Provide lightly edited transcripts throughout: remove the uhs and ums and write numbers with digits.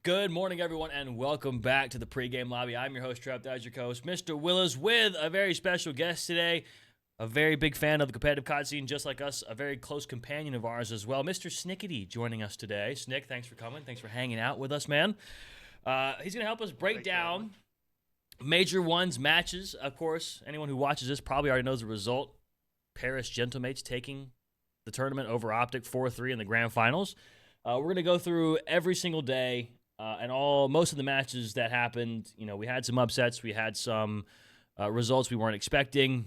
Good morning, everyone, and welcome back to the pregame lobby. I'm your host, Trep, as your co-host, Mr. Williz, with a very special guest today, a very big fan of the competitive COD scene, just like us, a very close companion of ours as well, Mr. Snickety, joining us today. Snick, thanks for coming. Thanks for hanging out with us, man. He's going to help us break down Major One's matches. Of course, anyone who watches this probably already knows the result. Paris Gentlemates taking the tournament over OpTic 4-3 in the grand finals. We're going to go through every single day and most of the matches that happened. You know, we had some upsets. We had some results we weren't expecting.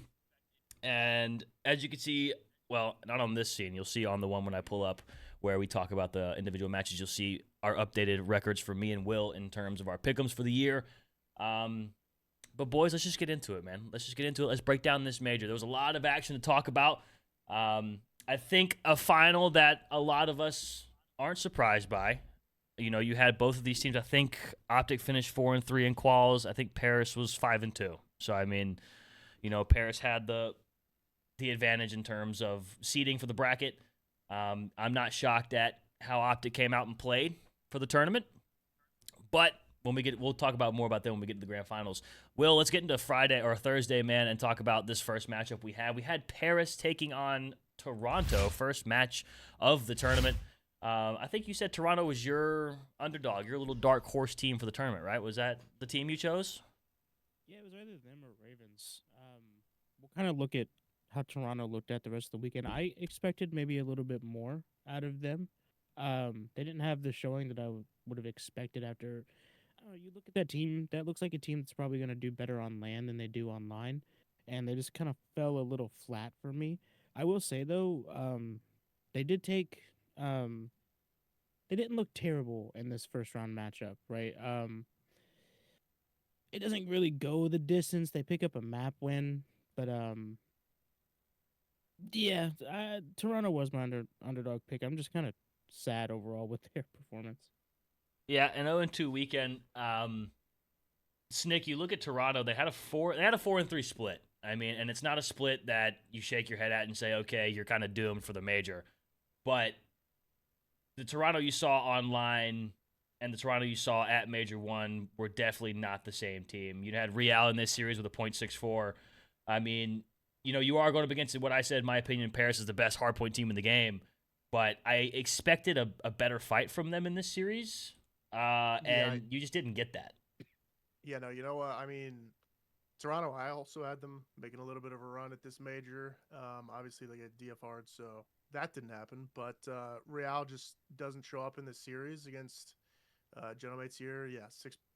And as you can see, well, not on this scene. You'll see on the one when I pull up where we talk about the individual matches. You'll see our updated records for me and Will in terms of our pick'ems for the year. But boys, let's just get into it, man. Let's just get into it. Let's break down this major. There was a lot of action to talk about. I think a final that a lot of us aren't surprised by. You know, you had both of these teams. I think OpTic finished 4-3 in quals. I think Paris was 5-2. So I mean, you know, Paris had the advantage in terms of seeding for the bracket. I'm not shocked at how OpTic came out and played for the tournament. But we'll talk about more about that when we get to the grand finals. Will, let's get into Friday or Thursday, man, and talk about this first matchup we had. We had Paris taking on Toronto, first match of the tournament. I think you said Toronto was your underdog, your little dark horse team for the tournament, right? Was that the team you chose? Yeah, it was either them or Ravens. We'll kind of look at how Toronto looked at the rest of the weekend. I expected maybe a little bit more out of them. They didn't have the showing that I would have expected after. I don't know, you look at that team, that looks like a team that's probably going to do better on land than they do online. And they just kind of fell a little flat for me. I will say, though, they did take. They didn't look terrible in this first round matchup, right? It doesn't really go the distance. They pick up a map win, but yeah, Toronto was my underdog pick. I'm just kind of sad overall with their performance. Yeah, an 0-2 weekend. Snick, you look at Toronto. They had a 4-3 split. I mean, and it's not a split that you shake your head at and say, okay, you're kind of doomed for the major. But the Toronto you saw online and the Toronto you saw at Major One were definitely not the same team. You had Real in this series with a .64. I mean, you know, you are going up against what I said, in my opinion, Paris is the best hardpoint team in the game. But I expected a better fight from them in this series, and you just didn't get that. Yeah, no, you know what? I mean, Toronto, I also had them making a little bit of a run at this major. Obviously, they get DFR'd, so that didn't happen. But Real just doesn't show up in this series against Gentlemates here. Yeah,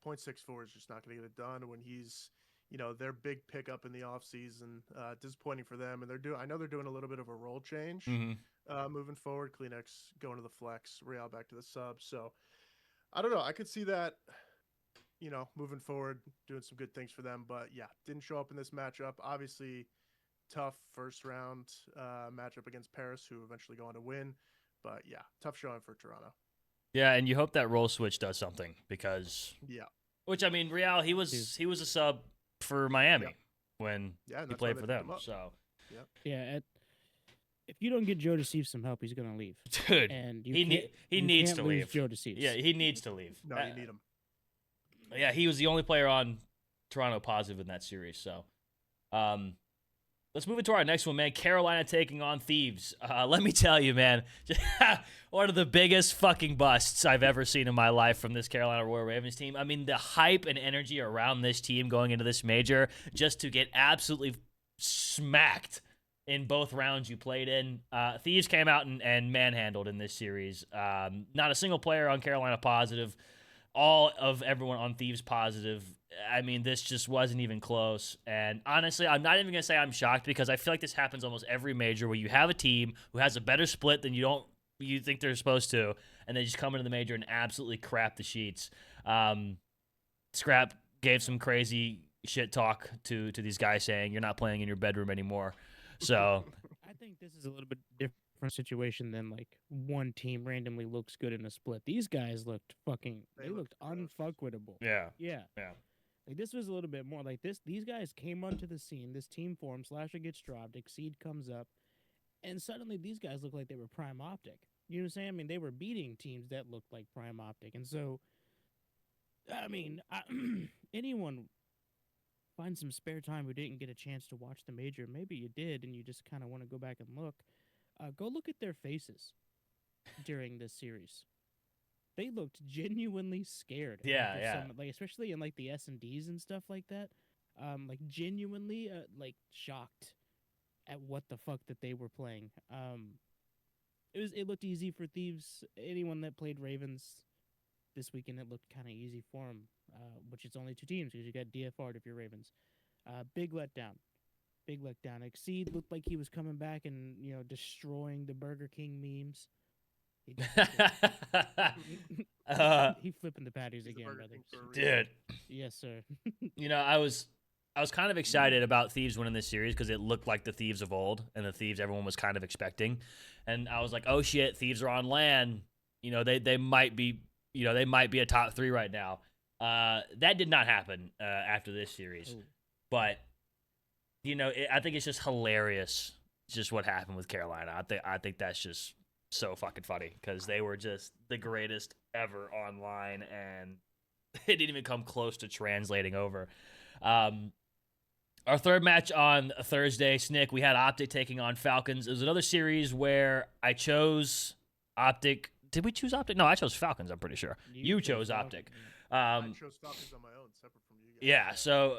6.64 is just not going to get it done when he's, you know, their big pickup in the offseason. Disappointing for them. And I know they're doing a little bit of a role change moving forward. Kleenex going to the flex, Real back to the sub. So I don't know. I could see that, you know, moving forward, doing some good things for them. But yeah, didn't show up in this matchup. Obviously, tough first round matchup against Paris, who eventually go on to win. But yeah, tough showing for Toronto. Yeah, and you hope that role switch does something because which I mean, Real he was a sub for Miami when he played for them. So if you don't get Joe Deceive some help, he's gonna leave. Dude, and he needs to leave. Joe Deceive. Yeah, he needs to leave. No, you need him. Yeah, he was the only player on Toronto positive in that series. So, let's move into our next one, man. Carolina taking on Thieves. Let me tell you, man, one of the biggest fucking busts I've ever seen in my life from this Carolina Royal Ravens team. I mean, the hype and energy around this team going into this major just to get absolutely smacked in both rounds you played in. Thieves came out and manhandled in this series. Not a single player on Carolina positive. All of everyone on Thieves positive. I mean, this just wasn't even close. And honestly, I'm not even going to say I'm shocked because I feel like this happens almost every major where you have a team who has a better split than you think they're supposed to, and they just come into the major and absolutely crap the sheets. Scrap gave some crazy shit talk to these guys saying you're not playing in your bedroom anymore. So I think this is a little bit different situation than like one team randomly looks good in a split. These guys looked they looked unfuckwittable. Yeah. Like this was a little bit more like this. These guys came onto the scene. This team forms. Slasher gets dropped. Exceed comes up, and suddenly these guys look like they were prime OpTic. You know what I'm saying? I mean, they were beating teams that looked like prime OpTic, and so I mean, anyone find some spare time who didn't get a chance to watch the major. Maybe you did, and you just kind of want to go back and look. Go look at their faces during this series. They looked genuinely scared. Yeah, of yeah. some, like especially in like the S&Ds and stuff like that. Like genuinely, like shocked at what the fuck that they were playing. It looked easy for Thieves. Anyone that played Ravens this weekend, it looked kind of easy for them. Which it's only two teams because you got DFR'd if you're Ravens. Big letdown. Big letdown. Exceed looked like he was coming back and destroying the Burger King memes. He he flipping the patties He's a again, Burger brother. King for a reason. Dude, Yes, sir. I was kind of excited about Thieves winning this series because it looked like the Thieves of old and the Thieves everyone was kind of expecting. And I was like, oh shit, Thieves are on land. They might be a top 3 right now. That did not happen after this series. Oh. But I think it's just hilarious just what happened with Carolina. I think that's just so fucking funny because they were just the greatest ever online and it didn't even come close to translating over. Our third match on Thursday, Snick, we had OpTic taking on Falcons. It was another series where I chose OpTic. Did we choose OpTic? No, I chose Falcons, I'm pretty sure. You chose OpTic. I chose Falcons on my own, separate from you guys. Yeah, so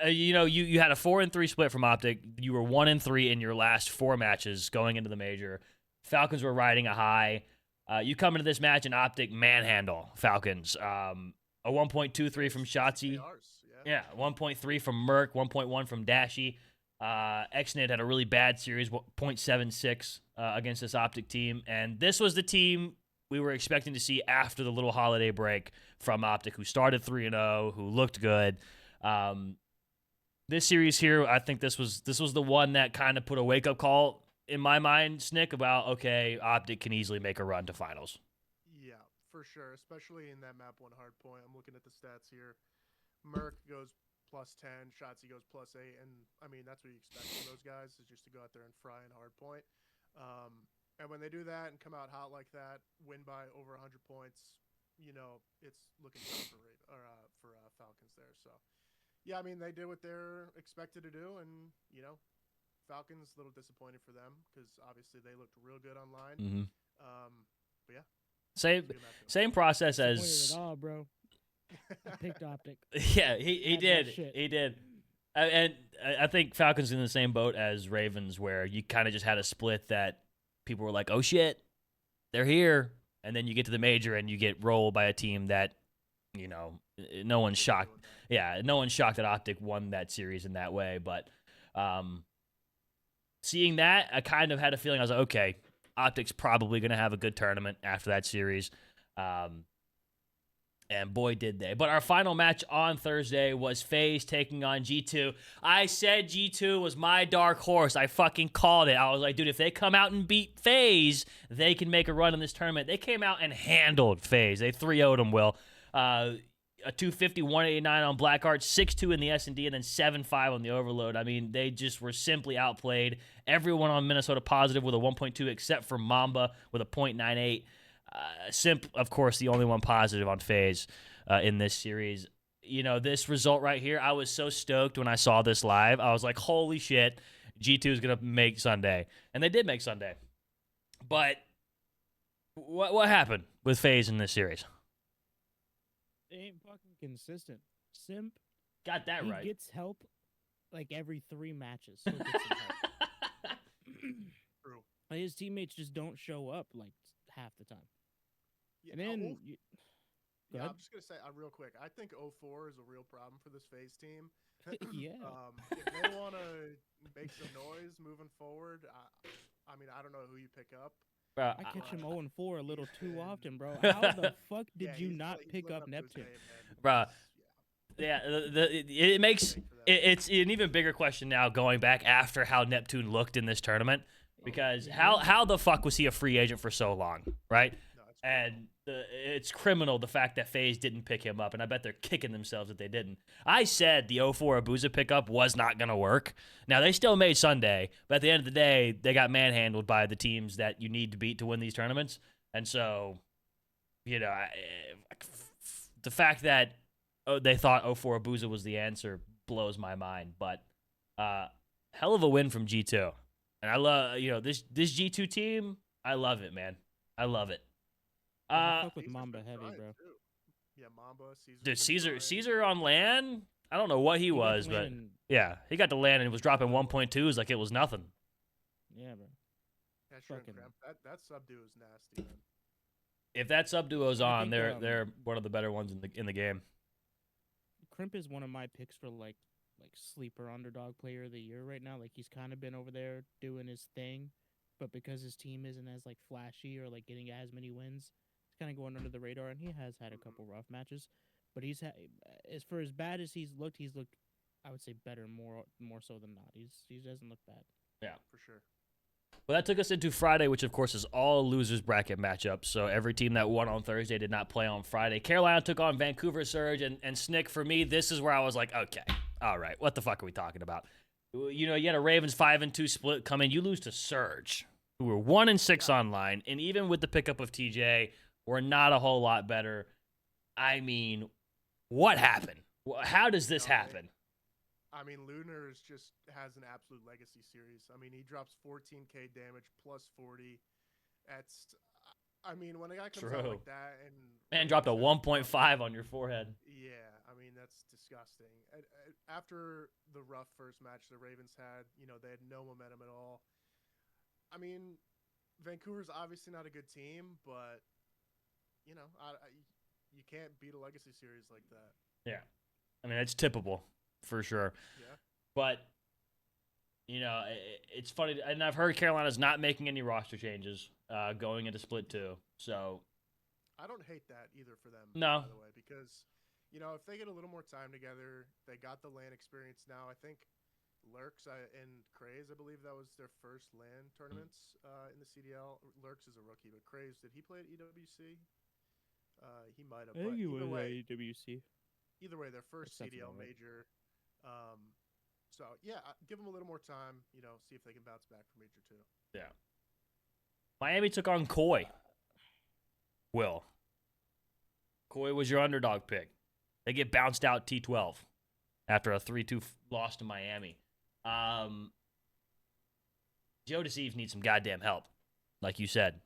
you had a 4-3 split from OpTic. You were 1-3 in your last 4 matches going into the major. Falcons were riding a high. You come into this match and OpTic manhandle Falcons. A 1.23 from Shotzi. Yeah, 1.3 from Merc, 1.1 from Dashy. Xnid had a really bad series, 0.76 against this OpTic team. And this was the team we were expecting to see after the little holiday break from OpTic, who started 3-0, who looked good. This series here, I think this was the one that kind of put a wake-up call in my mind, Snick, about, okay, OpTic can easily make a run to finals. Yeah, for sure, especially in that map 1 hard point. I'm looking at the stats here. Merc goes +10, Shotzi goes +8, and I mean that's what you expect from those guys is just to go out there and fry in hard point. And when they do that and come out hot like that, win by over 100 points, it's looking tough for Falcons there. So, yeah, I mean they did what they're expected to do, and Falcons a little disappointed for them because obviously they looked real good online. Mm-hmm. But yeah, same process as bro. I picked OpTic. Yeah, he did. He did. And I think Falcons in the same boat as Ravens, where you kind of just had a split that people were like, "Oh shit, they're here," and then you get to the major and you get rolled by a team that, no one's shocked. Yeah, no one's shocked that OpTic won that series in that way. But seeing that, I kind of had a feeling I was like, okay, OpTic's probably going to have a good tournament after that series. And boy, did they. But our final match on Thursday was FaZe taking on G2. I said G2 was my dark horse. I fucking called it. I was like, dude, if they come out and beat FaZe, they can make a run in this tournament. They came out and handled FaZe. They 3-0'd them, Will. A 250, 189 on Blackheart, 6-2 in the S&D, and then 7-5 on the Overload. I mean, they just were simply outplayed. Everyone on Minnesota positive with a 1.2 except for Mamba with a 0.98. Simp, of course, the only one positive on FaZe in this series. This result right here, I was so stoked when I saw this live. I was like, holy shit, G2 is going to make Sunday. And they did make Sunday. But what happened with FaZe in this series? They ain't fucking consistent. Simp. Got that right. He gets help like every 3 matches. He'll get some help. True. His teammates just don't show up like half the time. Yeah, And then, I'm just gonna say real quick. I think 04 is a real problem for this FaZe team. Yeah. If they want to make some noise moving forward, I mean, I don't know who you pick up. I catch him 0-4 a little too often, bro. How the fuck did you not pick up Neptune? Bro. Yeah, it makes it's an even bigger question now going back after how Neptune looked in this tournament, because how the fuck was he a free agent for so long, right? And it's criminal the fact that FaZe didn't pick him up, and I bet they're kicking themselves that they didn't. I said the 04 Abuza pickup was not going to work. Now, they still made Sunday, but at the end of the day, they got manhandled by the teams that you need to beat to win these tournaments. And so, the fact that they thought 0-4 Abuza was the answer blows my mind. But hell of a win from G2. And I love, this G2 team. I love it, man. I love it. I fuck with Mamba heavy, bro. Too. Yeah, Mamba. Dude, Caesar on LAN. I don't know what he was, but yeah, he got to LAN and was dropping 1.2s like it was nothing. Yeah, bro. That sub duo is nasty, man. If that sub duo's on, they're one of the better ones in the game. Crimp is one of my picks for like sleeper underdog player of the year right now. Like he's kind of been over there doing his thing, but because his team isn't as like flashy or like getting as many wins, he's kind of going under the radar. And he has had a couple rough matches, but he's as bad as he's looked, I would say better more so than not. He doesn't look bad. Yeah, for sure. Well, that took us into Friday, which, of course, is all losers bracket matchups. So every team that won on Thursday did not play on Friday. Carolina took on Vancouver Surge. And Snick, for me, this is where I was like, okay, all right, what the fuck are we talking about? You had a Ravens 5-2 split come in. You lose to Surge, who were 1-6 online. And even with the pickup of TJ, we're not a whole lot better. I mean, what happened? How does this happen? I mean, Lunar just has an absolute legacy series. I mean, he drops 14k damage plus 40. When a guy comes out like that and dropped a 1.5 on your forehead. Yeah, I mean, that's disgusting. After the rough first match the Ravens had, they had no momentum at all. I mean, Vancouver's obviously not a good team, but you can't beat a legacy series like that. Yeah, I mean, it's tippable. For sure. Yeah. But, it's funny. And I've heard Carolina's not making any roster changes going into Split 2. So. I don't hate that either for them, no. By the way, because, if they get a little more time together, they got the LAN experience now. I think Lurks and Craze, I believe that was their first LAN tournaments in the CDL. Lurks is a rookie, but Craze, did he play at EWC? He might have. I think he was at EWC. Either way, their first CDL major. So yeah, give them a little more time, see if they can bounce back from Major 2. Yeah. Miami took on Koi. Will. Koi was your underdog pick. They get bounced out T12 after a 3-2 loss to Miami. Joe Deceives needs some goddamn help, like you said.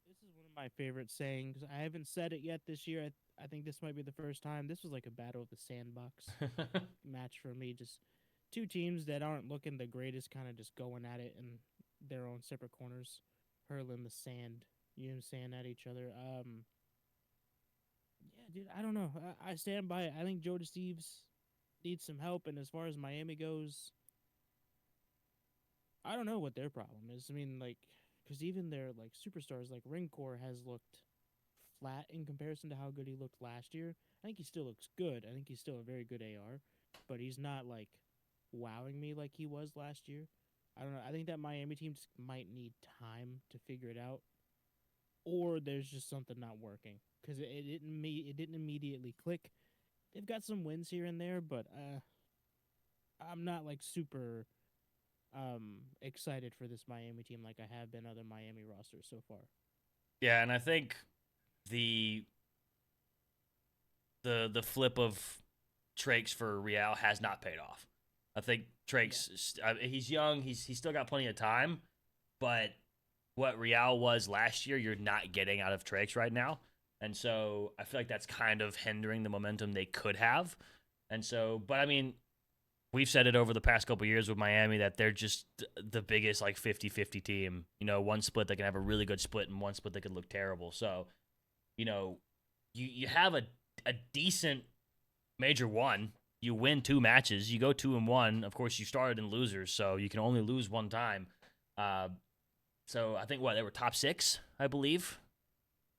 This is one of my favorite sayings. I haven't said it yet this year. I think this might be the first time. This was like a battle of the sandbox match for me. Just two teams that aren't looking the greatest, kind of just going at it in their own separate corners, hurling the sand, sand at each other. Yeah, dude, I don't know. I stand by it. I think Joe Deceives needs some help. And as far as Miami goes, I don't know what their problem is. I mean, because even their superstars like Ringcore has looked flat in comparison to how good he looked last year. I think he still looks good. I think he's still a very good AR, but he's not wowing me like he was last year. I don't know. I think that Miami team just might need time to figure it out, or there's just something not working because it didn't immediately click. They've got some wins here and there, but I'm not super excited for this Miami team like I have been other Miami rosters so far. Yeah, and I think the flip of Trakes for Real has not paid off. I think Trakes, he's young, he's still got plenty of time, but what Real was last year, you're not getting out of Trakes right now. And so I feel like that's kind of hindering the momentum they could have. And so, but I mean, we've said it over the past couple of years with Miami that they're just the biggest 50-50 team. One split they can have a really good split and one split they could look terrible. So, you have a decent Major 1. You win 2 matches. You go 2-1. Of course, you started in losers, so you can only lose one time. So I think they were top 6, I believe.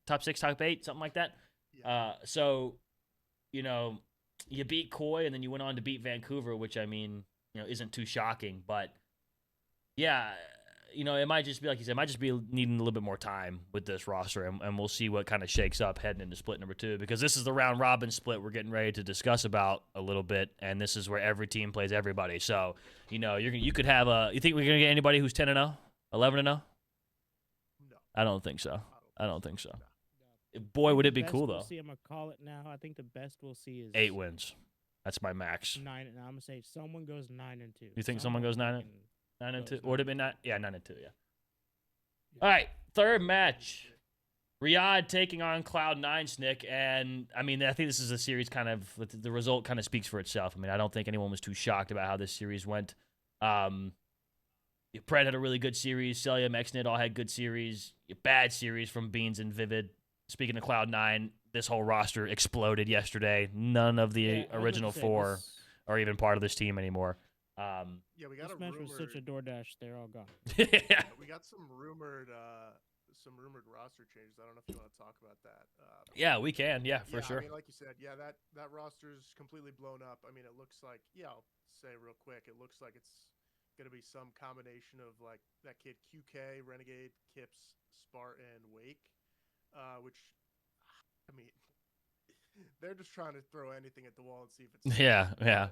Top 6, top 8, something like that. Yeah. So, you beat Koi and then you went on to beat Vancouver, which isn't too shocking. But yeah, it might just be like you said, it might just be needing a little bit more time with this roster, and we'll see what kind of shakes up heading into split number 2, because this is the round robin split we're getting ready to discuss about a little bit, and this is where every team plays everybody. So, you could have you think we're gonna get anybody who's 10-0, 11-0? No, I don't think so. I don't think so. Boy, think would the it be best cool we'll though. see, I'm gonna call it now. I think the best we'll see is 8 wins. That's my max. 9. And I'm gonna say someone goes 9-2. You think someone goes 9 and 2? goes Would it be 9? 9-2. Yeah, 9 and 2. Yeah. Yeah. All right, third match. Riyadh taking on Cloud9, Snick, and I mean, I think this is a series kind of, the result kind of speaks for itself. I mean, I don't think anyone was too shocked about how this series went. Pred had a really good series. Celia, Mexnit all had good series. Bad series from Beans and Vivid. Speaking of Cloud9, this whole roster exploded yesterday. None of the Yeah, I was about to original say, 4 this- are even part of this team anymore. Yeah, we got This a match rumored. was such a DoorDash. They're all gone. Yeah. We got some rumored roster changes. I don't know if you want to talk about that. Yeah, we can. Yeah, for sure. I mean, like you said, yeah, that roster's completely blown up. I mean, it looks like, I'll say real quick, it looks like it's going to be some combination of like that kid QK, Renegade, Kips, Spartan, Wake, which, I mean, they're just trying to throw anything at the wall and see if it's Yeah, yeah.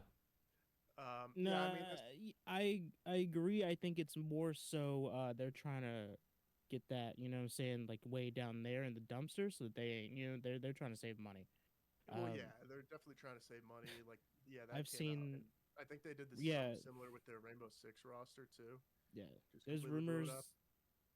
No, I mean, I agree. I think it's more so they're trying to get that, you know what I'm saying, like way down there in the dumpster so that they ain't, you know, they're trying to save money. well, yeah, they're definitely trying to save money. Like, yeah, that I've came out, seen, and I think they did this yeah, something similar with their Rainbow Six roster too. yeah. Just There's completely blew it rumors up.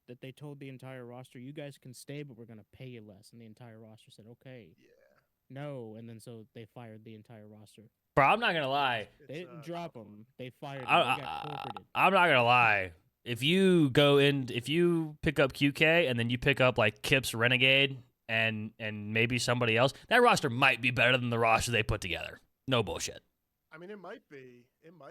that they told the entire roster, you guys can stay, but we're gonna pay you less, and the entire roster said, okay, Yeah, no, and then so they fired the entire roster. Bro, I'm not going to lie. They didn't drop tough one. them. They fired them. They got corporated. I'm not gonna lie. If you pick up QK and then you pick up like Kips, Renegade, and maybe somebody else, that roster might be better than the roster they put together. No bullshit. I mean, it might be.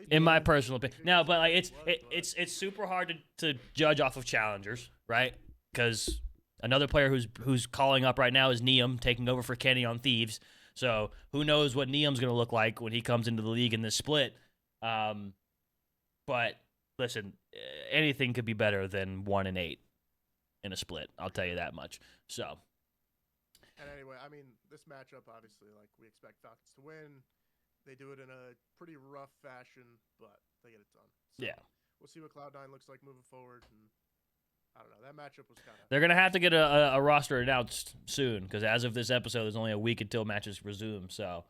In my personal It opinion. could No, just but like be it's what it was, it's super hard to judge off of challengers, right? Because another player who's calling up right now is Neum, taking over for Kenny on Thieves. So who knows what Neum's gonna look like when he comes into the league in this split. But listen, anything could be better than 1-8 in a split. I'll tell you that much. So And anyway, I mean, this matchup, obviously, like, we expect Falcons to win. They do it in a pretty rough fashion, but they get it done. So yeah, we'll see what Cloud9 looks like moving forward. And I don't know. That matchup was kind of. they're gonna have to get a roster announced soon because as of this episode, there's only a week until matches resume. So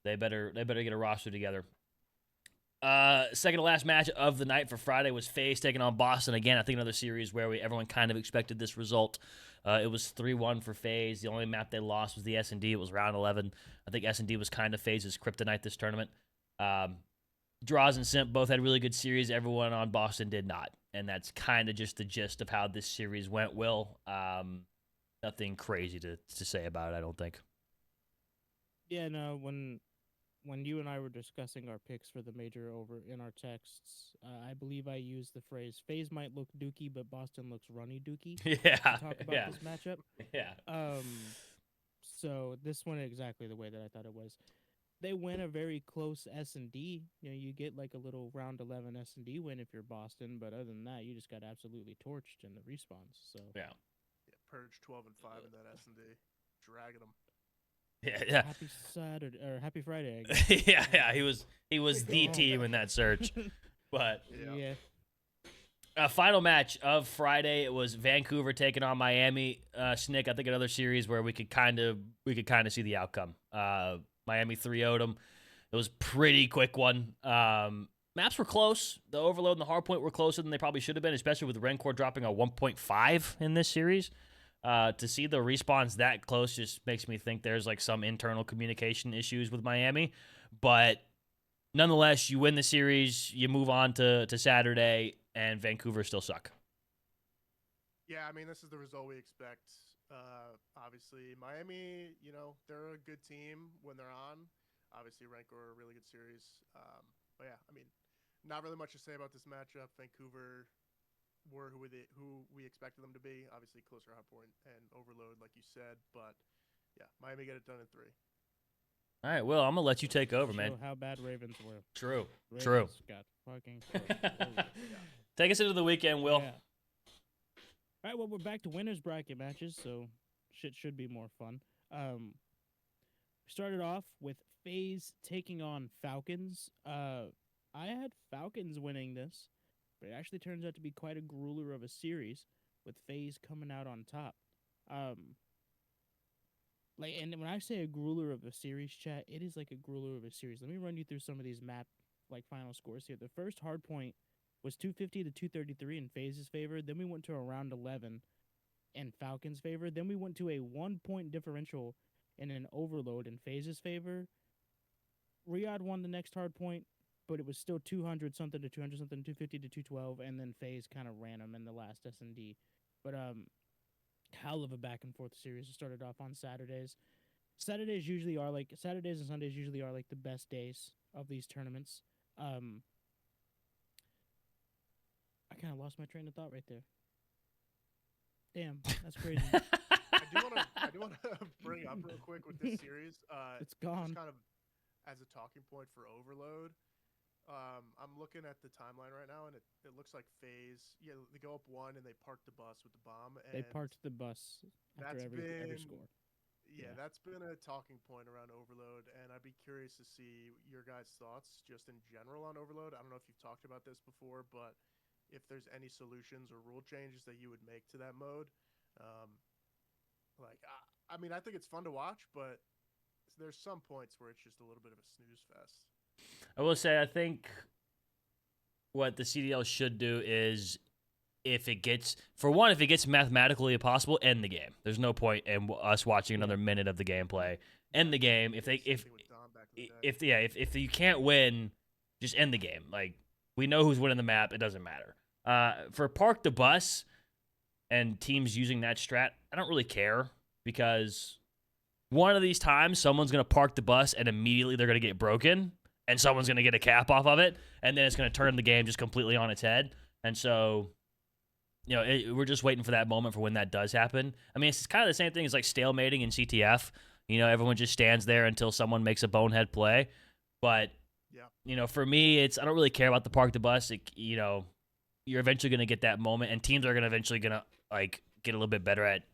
they better get a roster together. Second to last match of the night for Friday was FaZe taking on Boston. Again, I think another series where everyone kind of expected this result. It was 3-1 for FaZe. The only map they lost was the S&D. It was round 11. I think S&D was kind of FaZe's kryptonite this tournament. Draws and Simp both had really good series. Everyone on Boston did not. And that's kind of just the gist of how this series went, Will. Nothing crazy to say about it, I don't think. Yeah, no, when you and I were discussing our picks for the major over in our texts, I believe I used the phrase FaZe might look dookie, but Boston looks runny dookie. Yeah. To talk about this matchup. Yeah. So this went exactly the way that I thought it was. They win a very close S&D. You know, you get like a little round 11 S&D win if you're Boston, but other than that, you just got absolutely torched in the respawns. So Yeah. Purge 12-5 in that S&D, dragging them. Yeah. happy Saturday or happy Friday. I guess. Yeah. He was the team in that search. But Yeah. final match of Friday, it was Vancouver taking on Miami. Snick, I think another series where we could kind of see the outcome. Miami 3-0'd them. It was pretty quick one. Maps were close. The Overload and the Hardpoint were closer than they probably should have been, especially with Rencor dropping a 1.5 in this series. To see the respawns that close just makes me think there's like some internal communication issues with Miami. But nonetheless, you win the series, you move on to Saturday, and Vancouver still suck. Yeah, I mean, this is the result we expect. Obviously, Miami, you know, they're a good team when they're on. Obviously, Rancor, a really good series. But yeah, I mean, not really much to say about this matchup. Vancouver were who we expected them to be. Obviously, closer hardpoint and Overload, like you said. But yeah, Miami get it done in 3. All right, Will, I'm going to let you take over, man. Show how bad Ravens were. True. Ravens got fucking Take us into the weekend, Will. Yeah. All right, well, we're back to winners bracket matches, so shit should be more fun. Started off with FaZe taking on Falcons. I had Falcons winning this, but it actually turns out to be quite a grueler of a series with FaZe coming out on top. Like, and when I say a grueler of a series, chat, it is like a grueler of a series. Let me run you through some of these map like final scores here. The first hard point was 250 to 233 in FaZe's favor. Then we went to a round 11 in Falcons' favor. Then we went to a 1 point differential in an overload in FaZe's favor. Riyadh won the next hard point, but it was still 200 something to 200 something, 250 to 212, and then FaZe kind of ran them in the last S&D. But hell of a back and forth series. It started off on Saturdays. Saturdays and Sundays usually are like the best days of these tournaments. I kind of lost my train of thought right there. Damn, that's crazy. I do want to bring up real quick with this series. It's gone. Just kind of as a talking point for Overload. I'm looking at the timeline right now, and it looks like FaZe. Yeah, they go up one and they park the bus with the bomb. And They parked the bus after every score. Yeah, that's been a talking point around Overload, and I'd be curious to see your guys' thoughts just in general on Overload. I don't know if you've talked about this before, but if there's any solutions or rule changes that you would make to that mode. I mean, I think it's fun to watch, but there's some points where it's just a little bit of a snooze fest. I will say, I think what the CDL should do is, if it gets mathematically impossible, end the game. There's no point in us watching another minute of the gameplay. End the game. If you can't win, just end the game. Like, we know who's winning the map. It doesn't matter. For park the bus and teams using that strat, I don't really care, because one of these times someone's gonna park the bus and immediately they're gonna get broken, and someone's going to get a cap off of it, and then it's going to turn the game just completely on its head. And so, we're just waiting for that moment for when that does happen. I mean, it's kind of the same thing as like stalemating in CTF. Everyone just stands there until someone makes a bonehead play. But, for me, I don't really care about the park the bus. You're eventually going to get that moment, and teams are going to eventually get a little bit better at,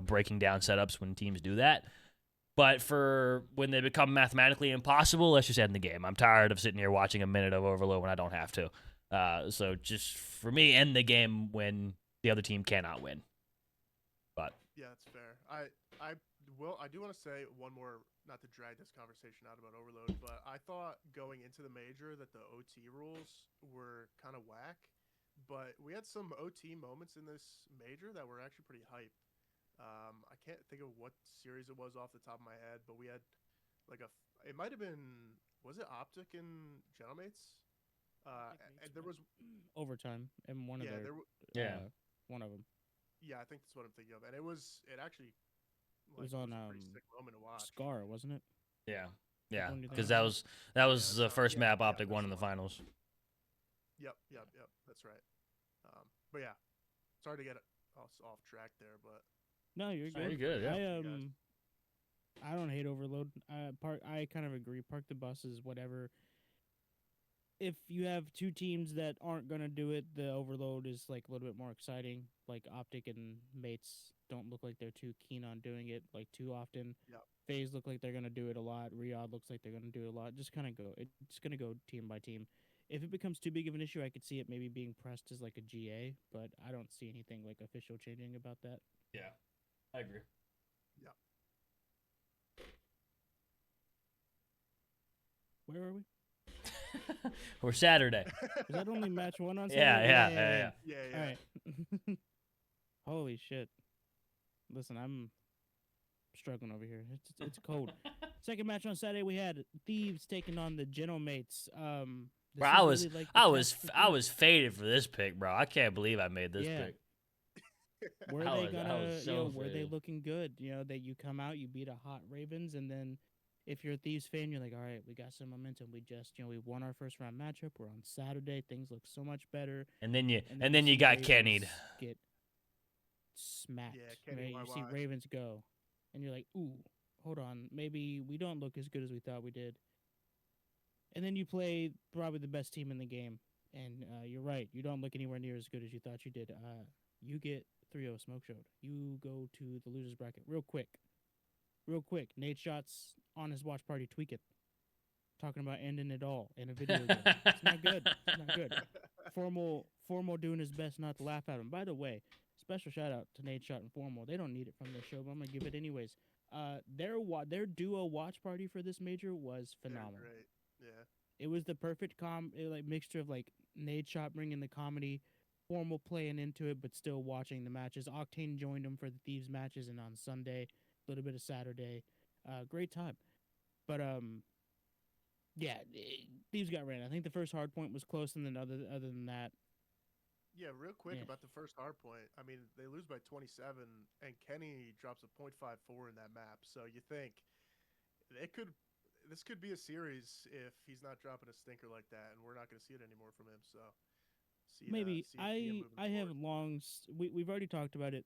breaking down setups when teams do that. But for when they become mathematically impossible, let's just end the game. I'm tired of sitting here watching a minute of Overload when I don't have to. So just, for me, end the game when the other team cannot win. But yeah, that's fair. I do want to say one more, not to drag this conversation out about Overload, but I thought going into the major that the OT rules were kind of whack. But we had some OT moments in this major that were actually pretty hype. I can't think of what series it was off the top of my head, but we had it might have been, was it OpTic and Gentlemates? And there was overtime and one of them. Yeah, I think that's what I'm thinking of. And it actually was on a pretty sick moment to watch. Scar, wasn't it? Yeah, because that was the first map OpTic won in the finals. Yep, that's right. But yeah, sorry to get us off track there, but. No, you're good. You're good. Yeah. I don't hate Overload. I kind of agree. Park the buses, whatever. If you have two teams that aren't gonna do it, the Overload is like a little bit more exciting. Like OpTic and Mates don't look like they're too keen on doing it like too often. Yep. FaZe look like they're gonna do it a lot. Riyadh looks like they're gonna do it a lot. Just kind of go. It's gonna go team by team. If it becomes too big of an issue, I could see it maybe being pressed as like a GA, but I don't see anything like official changing about that. Yeah. I agree. Yeah. Where are we? We're Saturday. Is that only match one on Saturday? Yeah. All right. Holy shit. Listen, I'm struggling over here. It's cold. Second match on Saturday, we had Thieves taking on the Gentlemates. Bro, I was faded for this pick, bro. I can't believe I made this pick. Were they looking good? That you come out, you beat a hot Ravens, and then if you're a Thieves fan, you're like, all right, we got some momentum. We just, we won our first round matchup. We're on Saturday. Things look so much better. And then you got Kenny'd. Get smacked. Yeah, right? You see Ravens go, and you're like, ooh, hold on, maybe we don't look as good as we thought we did. And then you play probably the best team in the game, and you're right. You don't look anywhere near as good as you thought you did. You get 3-0 smoke showed. You go to the losers bracket real quick. Nate Shots on his watch party tweaking, talking about ending it all in a video game. It's not good. Formal doing his best not to laugh at him. By the way, special shout out to Nate Shot and Formal. They don't need it from this show, but I'm gonna give it anyways. their duo watch party for this major was They're phenomenal. great. Yeah. It was the perfect like mixture of like Nate Shot bringing the comedy, formal playing into it, but still watching the matches. Octane joined them for the Thieves matches, and on Sunday, a little bit of Saturday, great time. But yeah, Thieves got ran. I think the first hard point was close, and then other than that, Yeah, real quick Yeah. about the first hard point. I mean, they lose by 27, and Kenny drops a .54 in that map. So you think this could be a series if he's not dropping a stinker like that, and we're not going to see it anymore from him. So maybe see him moving I have forward. we've already talked about it.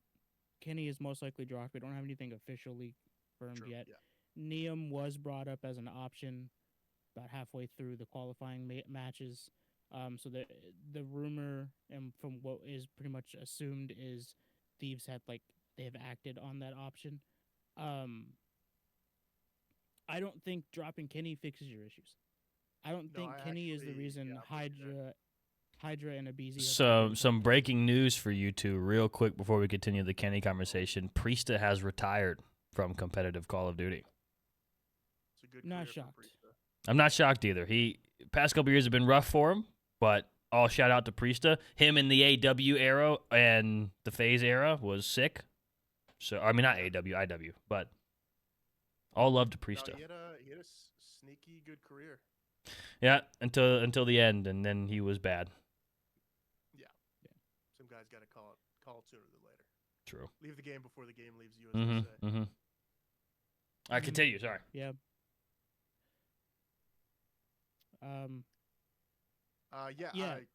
Kenny is most likely dropped. We don't have anything officially confirmed True. yet. Yeah. Neum was brought up as an option about halfway through the qualifying matches. So the rumor and from what is pretty much assumed is Thieves had they have acted on that option. I don't think dropping Kenny fixes your issues. I don't No, think I Kenny is the actually, reason yeah, I'm with you there. Hydra and Abizi. Some breaking news for you two, real quick, before we continue the Kenny conversation. Priesta has retired from competitive Call of Duty. It's a good Not career for shocked. Priesta. I'm not shocked either. He past couple years have been rough for him, but all shout out to Priesta. Him in the AW era and the Phase era was sick. So I mean not AW, IW, but all love to No, Priesta. he had a sneaky good career. Yeah, until the end, and then he was bad. Yeah. Some guys got to call it sooner than later. True. Leave the game before the game leaves you, as they say. Mm-hmm. I continue. Sorry. Yeah. You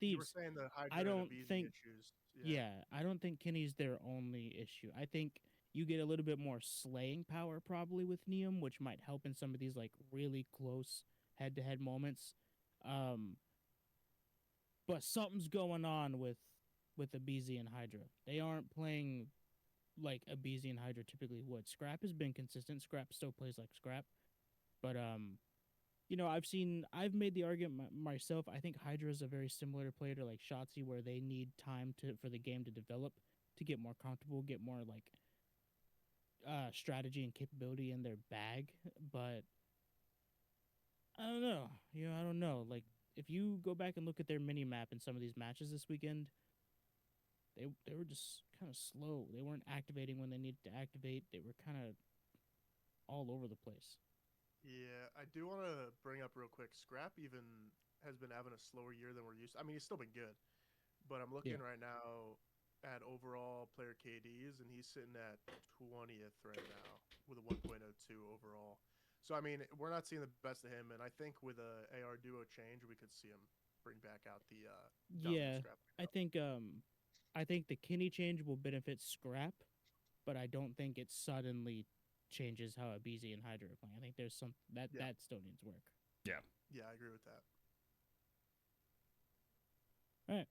Thieves. were saying the Hydra I don't and Abizi think- issues. Yeah, I don't think Kenny's their only issue. I think you get a little bit more slaying power probably with Neum, which might help in some of these like really close head-to-head moments. But something's going on with Abizi and Hydra. They aren't playing like Abizi and Hydra typically would. Scrap has been consistent. Scrap still plays like Scrap, but I've made the argument myself. I think Hydra is a very similar player to like Shotzi, where they need time for the game to develop, to get more comfortable, get more like strategy and capability in their bag. But I don't know. I don't know. Like if you go back and look at their mini map in some of these matches this weekend, they were just kind of slow. They weren't activating when they needed to activate. They were kind of all over the place. Yeah, I do want to bring up real quick. Scrap even has been having a slower year than we're used to. I mean, he's still been good, but I'm looking right now at overall player KDs, and he's sitting at 20th right now with a 1.02 overall. So, I mean, we're not seeing the best of him, and I think with a AR duo change, we could see him bring back out the dominant Scrap. I think the Kenny change will benefit Scrap, but I don't think it suddenly changes how Abizi and Hydra are playing. I think there's some that still needs work. Yeah, I agree with that. All right,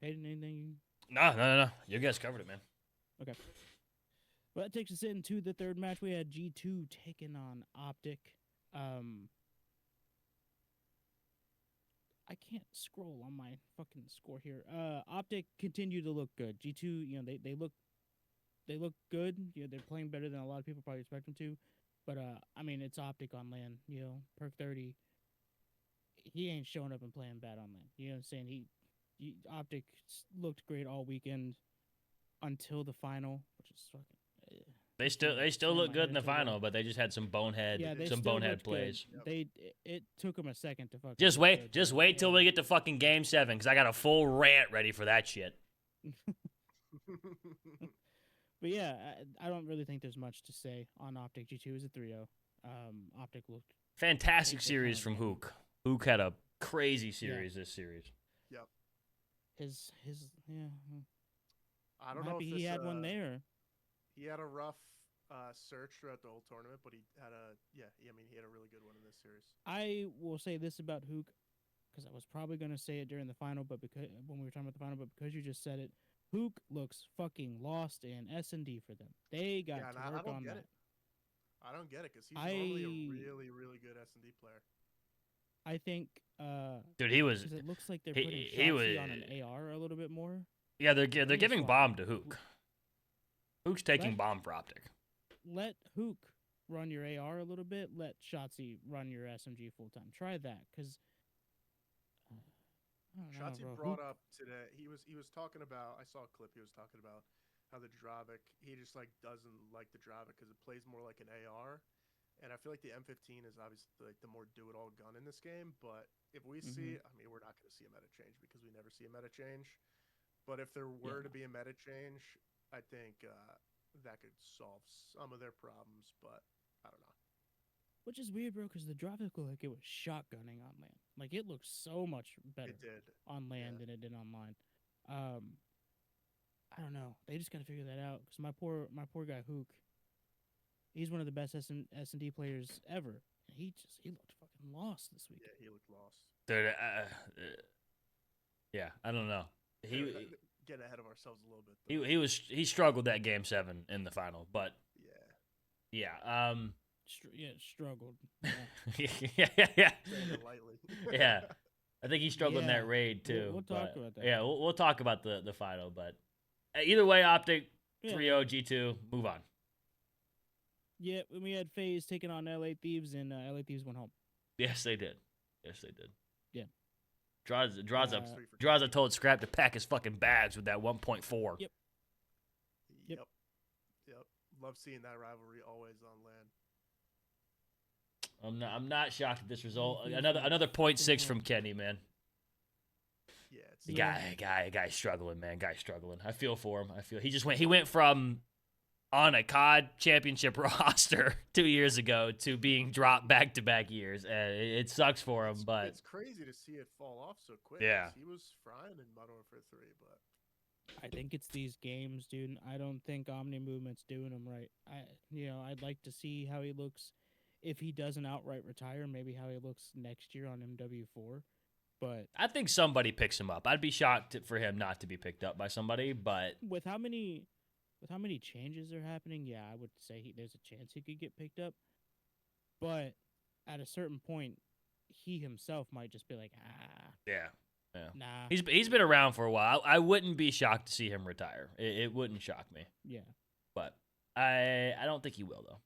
Hayden, anything? No. You guys covered it, man. Okay. Well, that takes us into the third match. We had G2 taking on OpTic. I can't scroll on my fucking score here. OpTic continued to look good. G2, they look good. They're playing better than a lot of people probably expect them to. But I mean, it's OpTic on LAN. Perk 30. He ain't showing up and playing bad on LAN. You know what I'm saying? OpTic looked great all weekend until the final, which is fucking. They still look good in the final, but they just had some bonehead plays. Good. It took them a second to fucking. Just wait till we get to fucking Game 7, because I got a full rant ready for that shit. But yeah, I don't really think there's much to say on OpTic. G2 is a 3-0. OpTic looked fantastic series from Hook. Hook had a crazy series this series. Yep. His I don't know if he had one there. He had a rough search throughout the whole tournament, but he had a really good one in this series. I will say this about Hook, because I was probably going to say it during the final, but when we were talking about the final, but because you just said it, Hook looks fucking lost in S&D for them. They got to work on that. I don't get it, because he's normally a really, really good S&D player. I think, dude, he was. It looks like they're putting Shotzi on an AR a little bit more. Yeah, they're giving bomb to Hook. Hook's taking bomb for OpTic. Let Hook run your AR a little bit, let Shotzi run your SMG full time. Try that, because I don't know, Shotzi bro. brought up today. He was talking about. I saw a clip. He was talking about how the Dravik. He just like doesn't like the Dravik because it plays more like an AR. And I feel like the M15 is obviously like the more do-it-all gun in this game. But if we see, I mean, we're not going to see a meta change because we never see a meta change. But if there Yeah. were to be a meta change, I think that could solve some of their problems. But I don't know. Which is weird, bro, because the Dravik looked like it was shotgunning on land. Like, it looks so much better It did. on land than it did online. I don't know. They just got to figure that out. Because my poor guy Hook, he's one of the best S&D players ever. And he looked fucking lost this week. Yeah, he looked lost. Dude, yeah, I don't know. He get ahead of ourselves a little bit. He struggled that game 7 in the final, but yeah, Struggled. yeah. Saying it lightly. Yeah. I think he struggled in Yeah. that raid too. We'll talk about that. Yeah, we'll talk about the final, but either way, OpTic Yeah. 3-0 G2, move on. Yeah, when we had FaZe taking on LA Thieves, and LA Thieves went home. Yes, they did. Yes, they did. Yeah. Draza told Scrap to pack his fucking bags with that 1.4. Yep. Yep. Love seeing that rivalry always on land. I'm not shocked at this result. Another 0.6 from Kenny, man. Yeah, it's Guy's struggling, man. Guy's struggling. I feel for him. He went from on a COD championship roster 2 years ago to being dropped back-to-back years. And it sucks for him, but it's crazy to see it fall off so quick. Yeah. He was frying in Modern Warfare 3, but I think it's these games, dude. I don't think Omni Movement's doing him right. I'd like to see how he looks if he doesn't outright retire. Maybe how he looks next year on MW4. But I think somebody picks him up. I'd be shocked for him not to be picked up by somebody, but with how many changes are happening, yeah, I would say there's a chance he could get picked up. But at a certain point, he himself might just be like, yeah. nah. He's been around for a while. I wouldn't be shocked to see him retire. It wouldn't shock me. Yeah. But I don't think he will, though.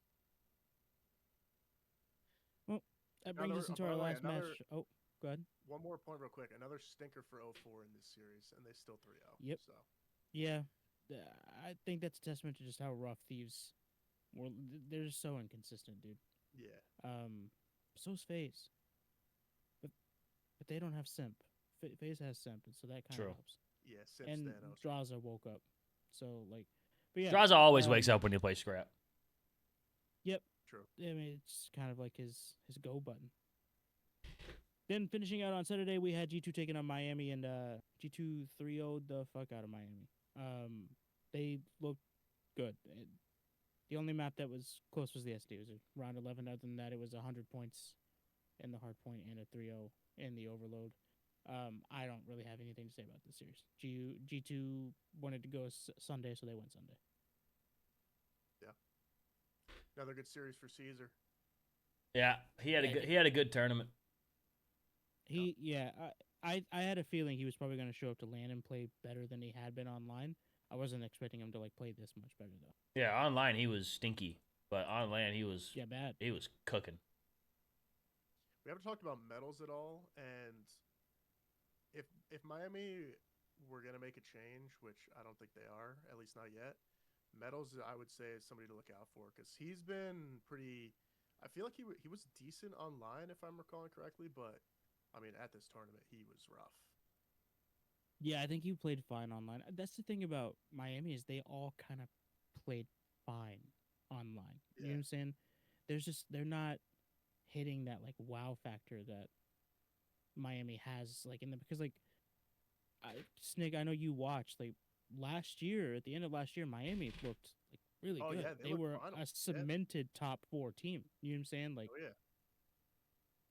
Well, that brings us into our last match. Oh, go ahead. One more point real quick. Another stinker for 04 in this series, and they still 3-0. Yep. So. Yeah. I think that's a testament to just how rough Thieves were. They're just so inconsistent, dude. Yeah. So's FaZe. But they don't have Simp. FaZe has Simp, and so that kind of helps. Yeah, Simp and Thanos. Draza woke up. So, like, but yeah. Draza always wakes up when you play Scrap. Yep. True. I mean, it's kind of like his go button. Then finishing out on Saturday, we had G2 taking on Miami, and G2 3-0'd the fuck out of Miami. They looked good. The only map that was close was the SD. It was round 11. Other than that, it was 100 points in the hard point and a 3-0 in the overload. I don't really have anything to say about this series. G2 wanted to go Sunday, so they went Sunday. Yeah. Another good series for Caesar. Yeah, he had a good tournament. I had a feeling he was probably going to show up to LAN and play better than he had been online. I wasn't expecting him to play this much better though. Yeah, online he was stinky, but on LAN he was bad. He was cooking. We haven't talked about medals at all, and if Miami were gonna make a change, which I don't think they are, at least not yet, medals I would say is somebody to look out for because he's been pretty. I feel like he was decent online if I'm recalling correctly, but I mean at this tournament he was rough. Yeah, I think he played fine online. That's the thing about Miami is they all kind of played fine online. You know what I'm saying? They're not hitting that wow factor that Miami has because Snig, I know you watched last year at the end of last year Miami looked really good. Yeah, they were a cemented top 4 team. You know what I'm saying?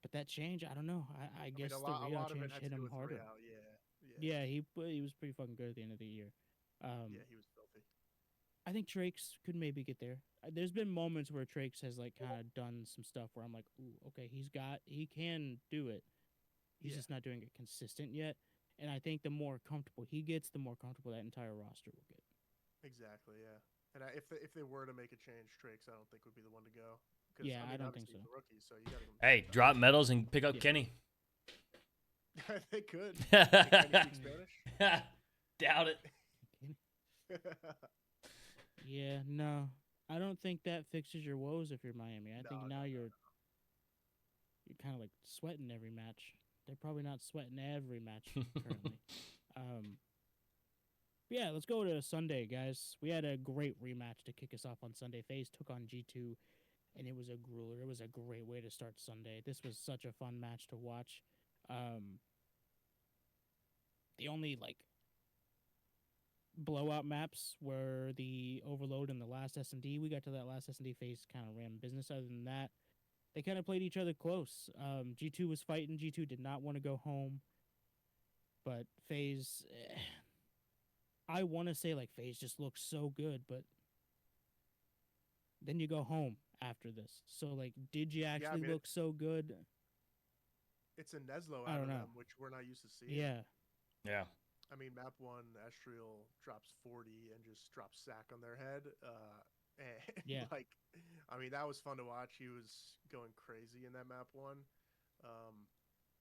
But that change, I don't know. I guess the Real change hit him harder. Yeah, he was pretty fucking good at the end of the year. Yeah, he was filthy. I think Trakes could maybe get there. There's been moments where Trakes has kind of done some stuff where I'm like, ooh, okay, he can do it. He's just not doing it consistent yet. And I think the more comfortable he gets, the more comfortable that entire roster will get. Exactly, yeah. And if they were to make a change, Trakes I don't think would be the one to go. 'Cause, Yeah, I don't think obviously so. he's a rookie, so you got to. Hey, drop medals and pick up Yeah. Kenny. They could. Can Kenny speak Spanish? Doubt it. Yeah, no, I don't think that fixes your woes if you're Miami. I think now you're kind of like sweating every match. They're probably not sweating every match currently. Yeah, let's go to Sunday, guys. We had a great rematch to kick us off on Sunday. FaZe took on G2, and it was a grueler. It was a great way to start Sunday. This was such a fun match to watch. The only like blowout maps were the Overload and the last S&D. We got to that last S&D. FaZe kind of ran business. Other than that, they kind of played each other close. G2 was fighting. G2 did not want to go home, but FaZe. I want to say like FaZe just looks so good, but then you go home after this. So like, did you actually look so good? It's a Neslo I out don't of know. them, which we're not used to seeing. Yeah. Yeah. I mean, map 1, Estriel drops 40 and just drops sack on their head. And Yeah. like, I mean, that was fun to watch. He was going crazy in that map 1.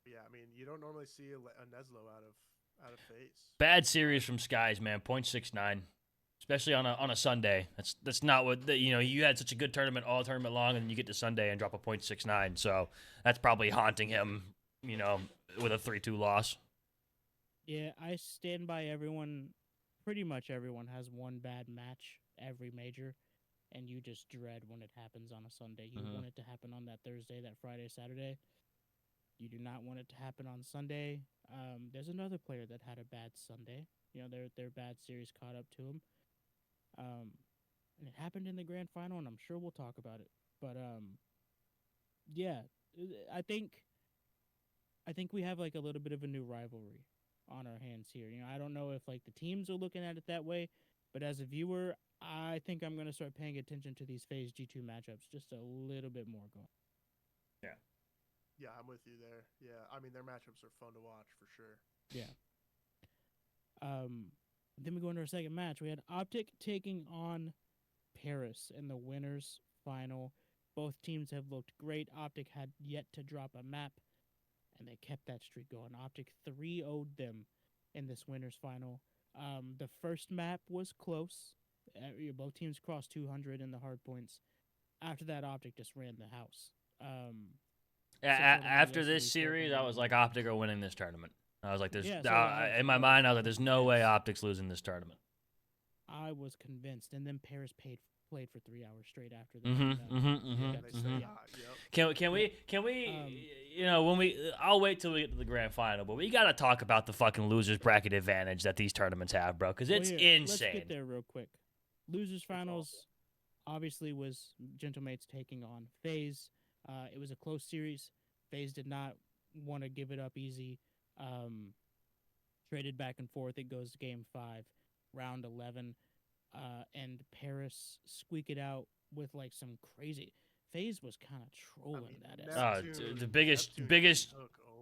Yeah, I mean, you don't normally see a Neslo out of FaZe. Bad series from Skies, man. 0.69, especially on a Sunday. That's not what you had such a good tournament all tournament long, and then you get to Sunday and drop a 0.69. So that's probably haunting him, with a 3-2 loss. Yeah, I stand by everyone. Pretty much everyone has one bad match every major, and you just dread when it happens on a Sunday. You want it to happen on that Thursday, that Friday, Saturday. You do not want it to happen on Sunday. There's another player that had a bad Sunday. Their bad series caught up to him. And it happened in the grand final, and I'm sure we'll talk about it. But yeah, I think we have like a little bit of a new rivalry on our hands here. I don't know if like the teams are looking at it that way, but as a viewer, I think I'm going to start paying attention to these FaZe G2 matchups just a little bit more going. Yeah. Yeah, I'm with you there. Yeah, I mean, their matchups are fun to watch for sure. Yeah. Then we go into our second match. We had OpTic taking on Paris in the winners final. Both teams have looked great. OpTic had yet to drop a map, and they kept that streak going. OpTic 3-0'd them in this winners final. The first map was close. Both teams crossed 200 in the hard points. After that, OpTic just ran the house. After this series, I was like, OpTic are winning this tournament. I was like, in my mind, I was like, there's no way OpTic's losing this tournament. I was convinced, and then Paris played for 3 hours straight after that. Can we I'll wait till we get to the grand final, but we got to talk about the fucking losers bracket advantage that these tournaments have, bro, because it's insane. Let's get there real quick. Losers finals obviously was Gentlemates taking on FaZe. It was a close series. FaZe did not want to give it up easy. Traded back and forth. It goes to game 5, round 11. And Paris squeak it out with like some crazy. FaZe was kind of trolling the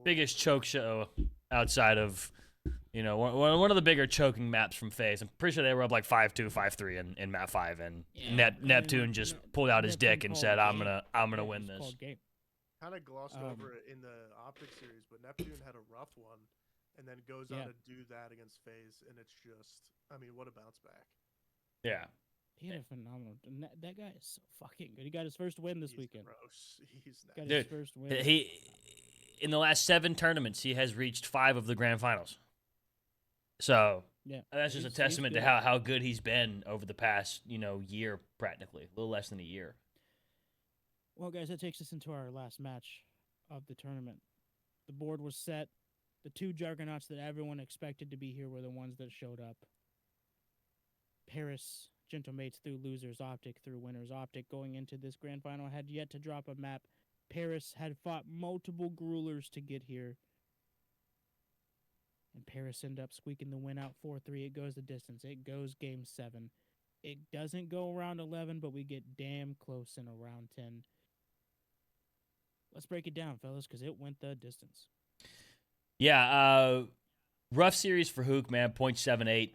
biggest choke show outside of one of the bigger choking maps from FaZe. I'm pretty sure they were up like 5-2, 5-3 in map 5, and Neptune just pulled out his dick and said, "I'm gonna win this." Kind of glossed over it in the OpTic series, but Neptune had a rough one, and then goes on to do that against FaZe, and it's just, I mean, what a bounce back. Yeah. He had a phenomenal. That guy is so fucking good. He got his first win this weekend. Gross. He's got his first win. He in the last 7 tournaments, he has reached 5 of the grand finals. So that's just a testament to how good he's been over the past year, practically a little less than a year. Well, guys, that takes us into our last match of the tournament. The board was set. The 2 juggernauts that everyone expected to be here were the ones that showed up. Paris, Gentlemates through losers, OpTic through winners. OpTic going into this grand final had yet to drop a map. Paris had fought multiple gruelers to get here. And Paris ended up squeaking the win out 4-3. It goes the distance. It goes game 7. It doesn't go around 11, but we get damn close in a round 10. Let's break it down, fellas, because it went the distance. Yeah, rough series for Hook, man, 0.78.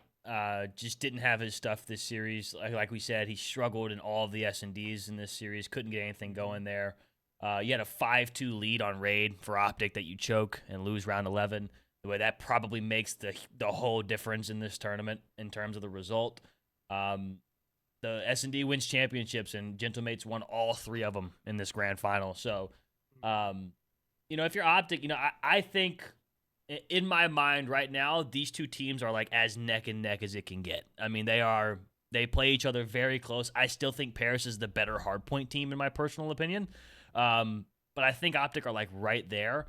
just didn't have his stuff this series. Like we said, he struggled in all of the S&Ds in this series. Couldn't get anything going there. You had a 5-2 lead on Raid for OpTic that you choke and lose round 11. The way that probably makes the whole difference in this tournament in terms of the result. The S&D wins championships, and Gentlemates won all 3 of them in this grand final. So, if you're OpTic, I think in my mind right now, these 2 teams are like as neck and neck as it can get. I mean, they play each other very close. I still think Paris is the better hardpoint team in my personal opinion. But I think OpTic are like right there.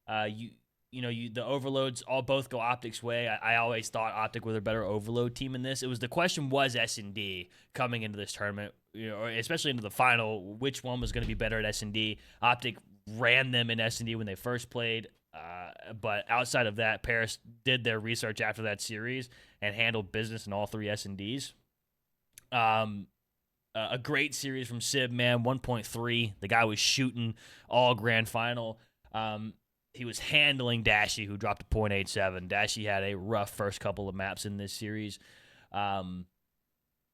The overloads both go OpTic's way. I always thought OpTic were the better overload team in this. The question was S&D coming into this tournament, especially into the final, which one was going to be better at S&D. OpTic ran them in S&D when they first played. But outside of that, Paris did their research after that series and handled business in all 3 S&Ds. A great series from Sib, man, 1.3. The guy was shooting all grand final. He was handling Dashy, who dropped a .87. Dashy had a rough first couple of maps in this series. And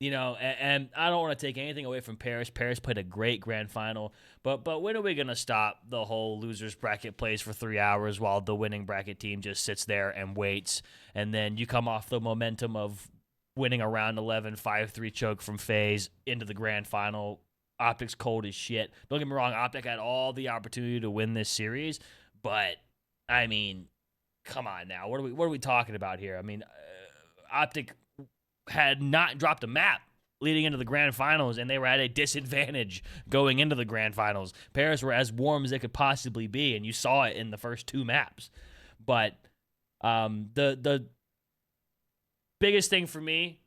I don't want to take anything away from Paris. Paris played a great grand final. But when are we going to stop the whole losers bracket plays for 3 hours while the winning bracket team just sits there and waits? And then you come off the momentum of winning a round 11, 5-3 choke from FaZe into the grand final. OpTic's cold as shit. Don't get me wrong, OpTic had all the opportunity to win this series. But, I mean, come on now. What are we talking about here? I mean, OpTic had not dropped a map leading into the grand finals, and they were at a disadvantage going into the grand finals. Paris were as warm as they could possibly be, and you saw it in the first 2 maps. But the biggest thing for me,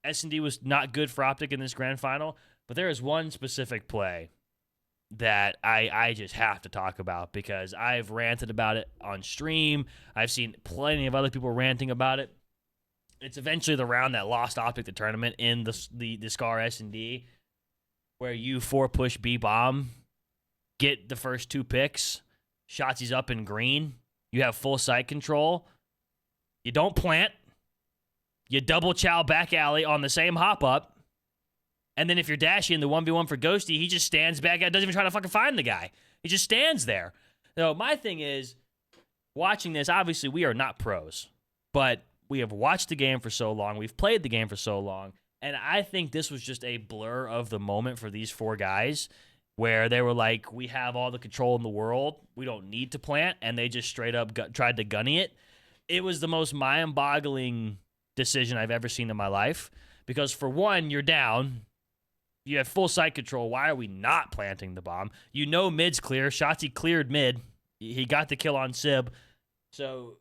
S&D was not good for OpTic in this grand final, but there is one specific play that I just have to talk about because I've ranted about it on stream. I've seen plenty of other people ranting about it. It's eventually the round that lost OpTic the tournament in the Scar S&D, where you 4-push B-bomb, get the first 2 picks, Shotzi's up in green, you have full site control, you don't plant, you double chow back alley on the same hop-up, and then if you're Dashy in the 1v1 for Ghosty, he just stands back out, doesn't even try to fucking find the guy. He just stands there. So my thing is, watching this, obviously we are not pros, but we have watched the game for so long, we've played the game for so long, and I think this was just a blur of the moment for these 4 guys where they were like, we have all the control in the world, we don't need to plant, and they just straight up tried to gunny it. It was the most mind-boggling decision I've ever seen in my life because, for one, you're down. You have full site control. Why are we not planting the bomb? Mid's clear. Shotzi cleared mid. He got the kill on Sib. So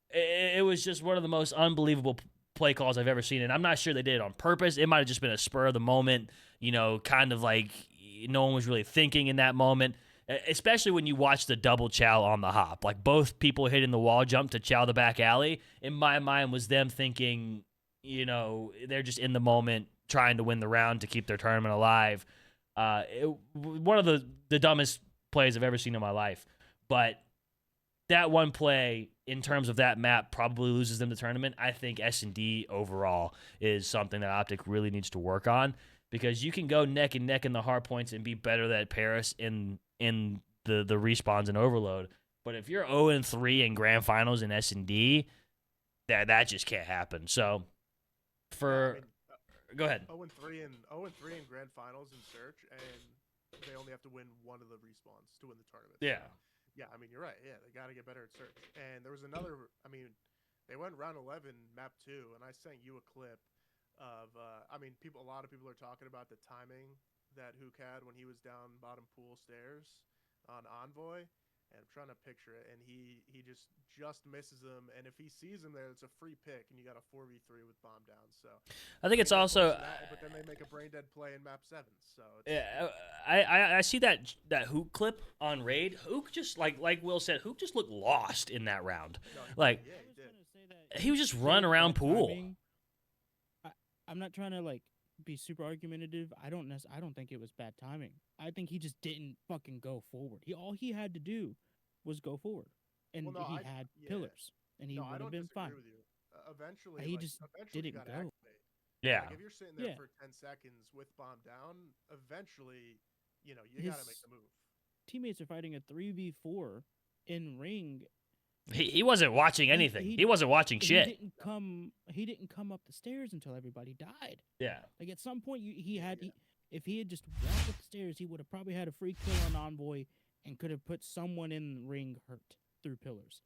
it was just one of the most unbelievable play calls I've ever seen. And I'm not sure they did it on purpose. It might have just been a spur of the moment, kind of like no one was really thinking in that moment, especially when you watch the double chow on the hop. Like both people hitting the wall jump to chow the back alley. In my mind was them thinking, they're just in the moment, trying to win the round to keep their tournament alive. One of the dumbest plays I've ever seen in my life. But that one play, in terms of that map, probably loses them the tournament. I think S&D overall is something that OpTic really needs to work on because you can go neck and neck in the hard points and be better than Paris in the respawns and overload. But if you're 0-3 in grand finals in S&D, that just can't happen. So go ahead. 0-3 in grand finals in search, and they only have to win one of the respawns to win the tournament. Yeah. Yeah, I mean, you're right. Yeah, they got to get better at search. And there was another, they went round 11, map 2, and I sent you a clip of, a lot of people are talking about the timing that Hook had when he was down bottom pool stairs on Envoy. And I'm trying to picture it, and he just misses him. And if he sees him there, it's a free pick, and you got a 4v3 with bomb down. So I think it's also, but then they make a brain dead play in map 7. So I see that Hook clip on Raid. Hook just like Will said, Hook just looked lost in that round. No, he did. He was just running around pool. I'm not trying to be super argumentative. I don't think it was bad timing. I think he just didn't fucking go forward. All he had to do was go forward, and he had pillars, and he would have been fine. With you. eventually, He like just eventually you didn't got to go. activate. Yeah. Like if you're sitting there Yeah. for 10 seconds with bomb down, eventually, you got to make His the move. teammates are fighting a 3v4 in ring. He wasn't watching anything. He wasn't watching shit. He didn't come up the stairs until everybody died. Yeah. Like at some point, if he had just walked up the stairs, he would have probably had a free kill on Envoy and could have put someone in the ring hurt through pillars.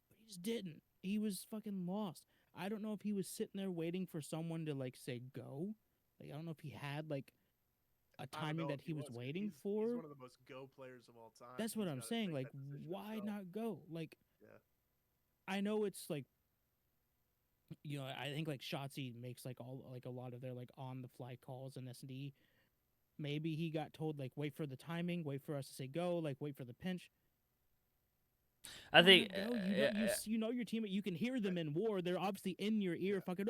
But he just didn't. He was fucking lost. I don't know if he was sitting there waiting for someone to like say go. Like I don't know if he had like a I don't timing know that if he was 'cause waiting He's for. one of the most go players of all time. That's what He's I'm gotta saying. make Like, that decision why himself. not go? Like, Yeah. I know it's like, I think like Shotzi makes like a lot of their like on the fly calls in S&D. Maybe he got told like wait for the timing, wait for us to say go, like wait for the pinch. I think Go. You know your teammate. You can hear them in war. They're obviously in your ear. Yeah. Fucking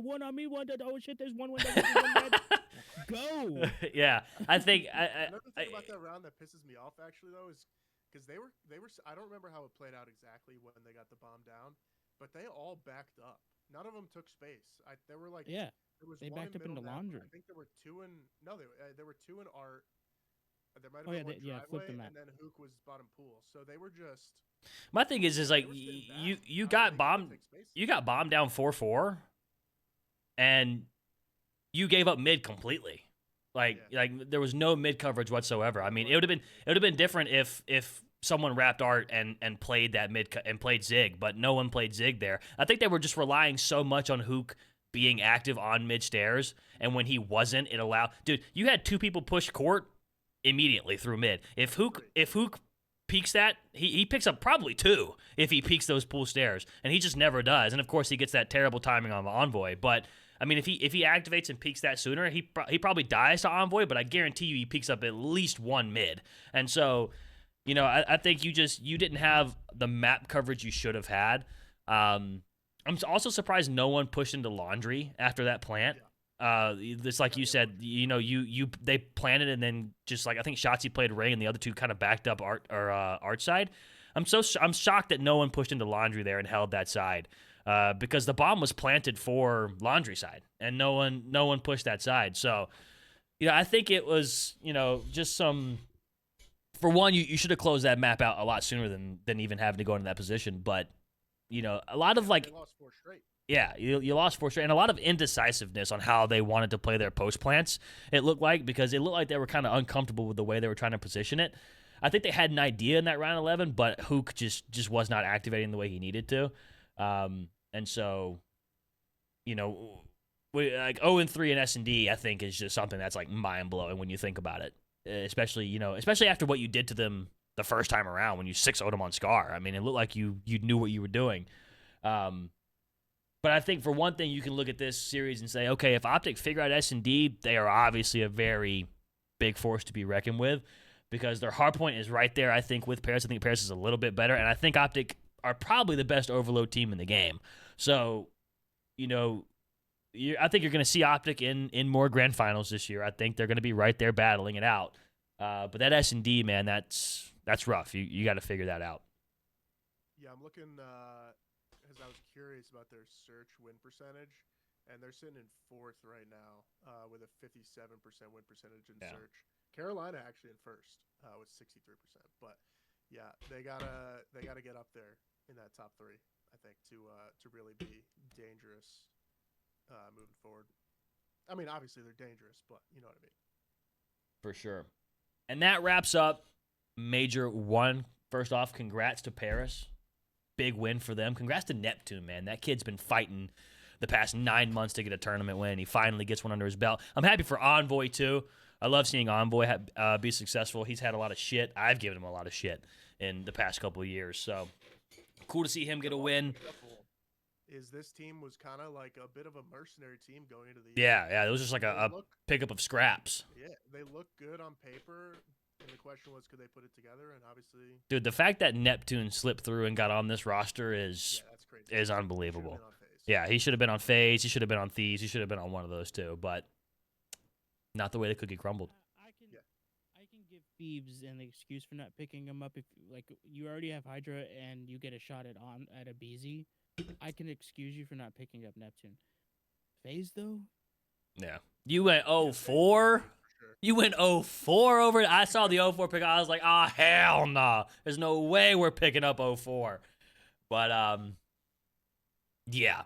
one on me, one dead. Oh shit, there's one window. There's one dead. Go. yeah. I think Another thing about that round that pisses me off actually though is because they were I don't remember how it played out exactly when they got the bomb down, but they all backed up. None of them took space. There were like Yeah. there was They one backed in up into middle nap. laundry. I think there were two in there were two in art. There might have Oh, been yeah, one flip the driveway, map. and then Hook was bottom pool. So they were just my thing is like they were sitting back. you How got are they gonna bombed. take space? You got bombed down 4-4, and you gave up mid completely. Like there was no mid coverage whatsoever. I mean, it would have been different if someone wrapped art and played that and played Zig, but no one played Zig there. I think they were just relying so much on Hook being active on mid stairs, and when he wasn't, it allowed. Dude, you had two people push court immediately through mid. If Hook peeks that, he picks up probably two if he peeks those pool stairs, and he just never does. And of course, he gets that terrible timing on the Envoy, but. I mean, if he activates and peeks that sooner, he probably dies to Envoy, but I guarantee you he peeks up at least one mid. And so, I think you didn't have the map coverage you should have had. I'm also surprised no one pushed into laundry after that plant. It's like you said, they planted and then just like I think Shotzi played Ray and the other two kind of backed up art side. I'm shocked that no one pushed into laundry there and held that side. Because the bomb was planted for laundry side, and no one pushed that side. So, I think it was, just some. For one, you should have closed that map out a lot sooner than even having to go into that position. But, a lot of like. They lost 4 straight. Yeah, you lost 4 straight, and a lot of indecisiveness on how they wanted to play their post plants. It looked like because it looked like they were kind of uncomfortable with the way they were trying to position it. I think they had an idea in that round 11, but Hook just was not activating the way he needed to. And so, we like 0-3 in S&D, I think is just something that's like mind blowing when you think about it. Especially after what you did to them the first time around when you 6-0'd them on Scar. I mean, it looked like you knew what you were doing. But I think for one thing, you can look at this series and say, okay, if OpTic figure out S&D, they are obviously a very big force to be reckoned with because their hardpoint is right there. I think with Paris, I think Paris is a little bit better, and I think OpTic are probably the best overload team in the game. So, I think you're going to see OpTic in more grand finals this year. I think they're going to be right there battling it out. But that S&D, man, that's rough. You got to figure that out. Yeah, I'm looking because I was curious about their search win percentage, and they're sitting in 4th right now with a 57% win percentage in search. Carolina actually in 1st with 63%. But yeah, they gotta get up there in that top 3, I think, to really be dangerous moving forward. I mean, obviously they're dangerous, but you know what I mean. For sure. And that wraps up Major 1. First off, congrats to Paris. Big win for them. Congrats to Neptune, man. That kid's been fighting the past 9 months to get a tournament win. He finally gets one under his belt. I'm happy for Envoy, too. I love seeing Envoy be successful. He's had a lot of shit. I've given him a lot of shit in the past couple of years. So, cool to see him get a win. Is this team was kind of like a bit of a mercenary team going into the year. Yeah. It was just like a pickup of scraps. Yeah, they look good on paper. And the question was, could they put it together? And obviously, dude, the fact that Neptune slipped through and got on this roster is unbelievable. Yeah, he should have been on FaZe. He should have been on Thieves. He should have been on one of those two, but not the way the cookie crumbled. I can give Thieves and the excuse for not picking him up. If like you already have Hydra and you get a shot at a BZ, I can excuse you for not picking up Neptune. FaZe though, Yeah. You went Yeah, 0-4? for sure. You went 0-4 over it? I saw the 0-4 pick. I was like, oh, hell no. There's no way we're picking up 0-4. But, yeah.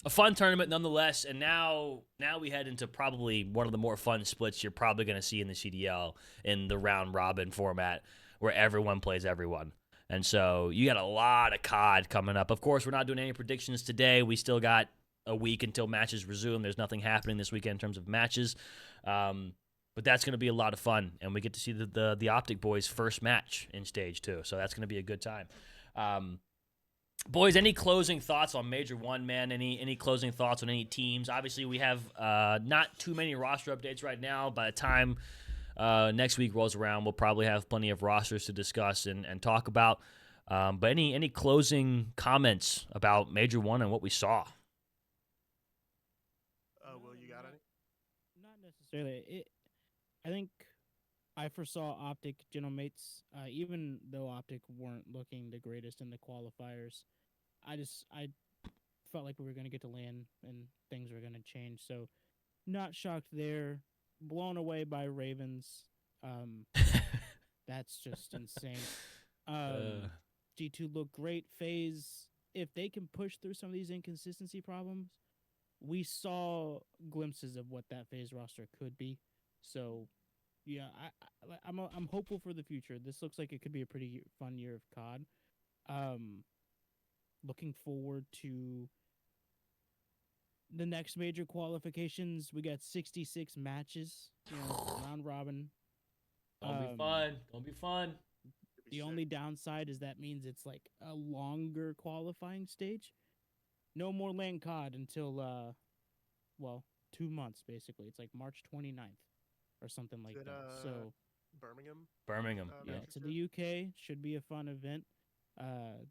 A fun tournament nonetheless. And now we head into probably one of the more fun splits you're probably going to see in the CDL in the round robin format where everyone plays everyone. And so you got a lot of COD coming up. Of course, we're not doing any predictions today. We still got a week until matches resume. There's nothing happening this weekend in terms of matches. But that's going to be a lot of fun. And we get to see the OpTic boys' first match in Stage 2. So that's going to be a good time. Boys, any closing thoughts on Major 1, man? Any closing thoughts on any teams? Obviously, we have not too many roster updates right now. By the time next week rolls around, we'll probably have plenty of rosters to discuss and talk about. But any closing comments about Major 1 and what we saw? Will, you got any? Not necessarily. I think I foresaw OpTic Genomates, even though OpTic weren't looking the greatest in the qualifiers. I felt like we were going to get to LAN and things were going to change. So, not shocked there. Blown away by Ravens. That's just insane. G2 looked great. FaZe, if they can push through some of these inconsistency problems, we saw glimpses of what that FaZe roster could be. So, yeah, I'm hopeful for the future. This looks like it could be a pretty fun year of COD. Looking forward to the next major qualifications. We got 66 matches, round robin. Gonna be fun. Gonna be fun. The only downside is that means it's like a longer qualifying stage. No more LAN COD until 2 months basically. It's like March 29th or something like that. So Birmingham. yeah, to the UK should be a fun event.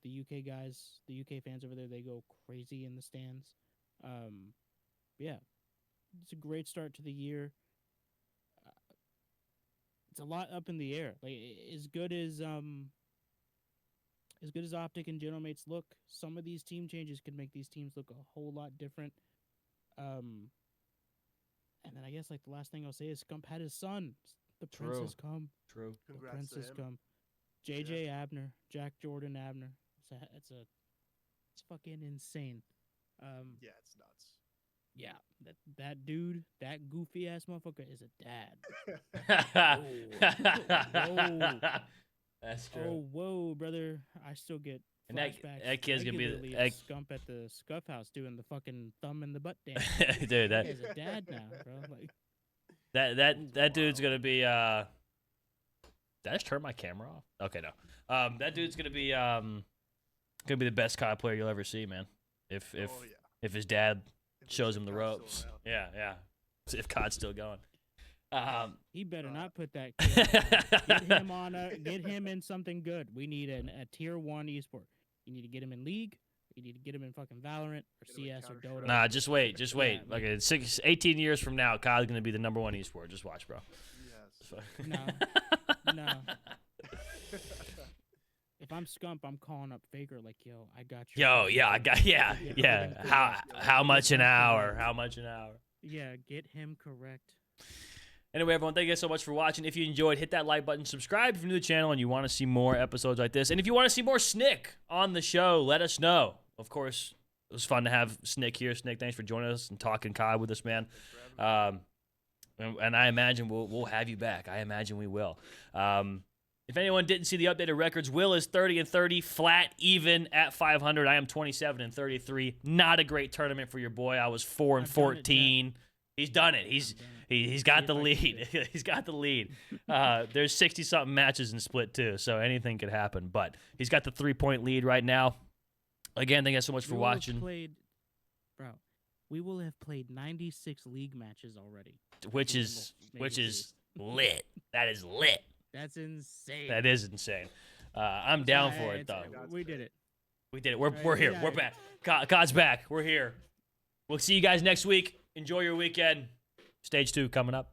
The UK guys, the UK fans over there, they go crazy in the stands. Yeah, it's a great start to the year. It's a lot up in the air. Like as good as OpTic and Genomates look, some of these team changes could make these teams look a whole lot different. And then I guess like the last thing I'll say is Scump had his son. The prince has come. True. The Congrats prince to has him. come. JJ Abner, Jack Jordan Abner. It's fucking insane. Yeah, it's nuts. Yeah, that dude, that goofy ass motherfucker is a dad. Whoa. That's true. Oh, whoa, brother. I still get And flashbacks. that kid's gonna be regularly of Scump at the Scuff House doing the fucking thumb in the butt dance. Dude, That guy's a dad now, bro. Like, that dude's gonna be Did I just turn my camera off? Okay, no. That dude's gonna be the best COD player you'll ever see, man. If his dad shows him the ropes. Yeah. If COD's still going. he better not put that kid. Get him in something good. We need a tier 1 esport. You need to get him in League. You need to get him in fucking Valorant or Get him in CS or Counter-Strike. Dota. Nah, just wait. Yeah, Like 18 years from now, COD's gonna be the #1 esport. Just watch, bro. Yes. No. If I'm Scump, I'm calling up Faker like, yo, I got you. How much an hour? How much an hour? Yeah, get him correct. Anyway, everyone, thank you guys so much for watching. If you enjoyed, hit that like button, subscribe if you're new to the channel and you want to see more episodes like this. And if you want to see more Snick on the show, let us know. Of course, it was fun to have Snick here. Snick, thanks for joining us and talking COD with us, man. And I imagine we'll have you back. I imagine we will. If anyone didn't see the updated records, Will is 30-30, flat even at 500. I am 27-33. Not a great tournament for your boy. I was 4-14. He's done it. He's got the lead. He's got the lead. There's 60-something matches in split too, so anything could happen. But he's got the 3-point lead right now. Again, thank you guys so much for watching. We will have played 96 league matches already. Which is lit. That is lit. That's insane. That is insane. I'm down for it though. We did it. We did it. We're here. We're back. COD's back. We're here. We'll see you guys next week. Enjoy your weekend. Stage 2 coming up.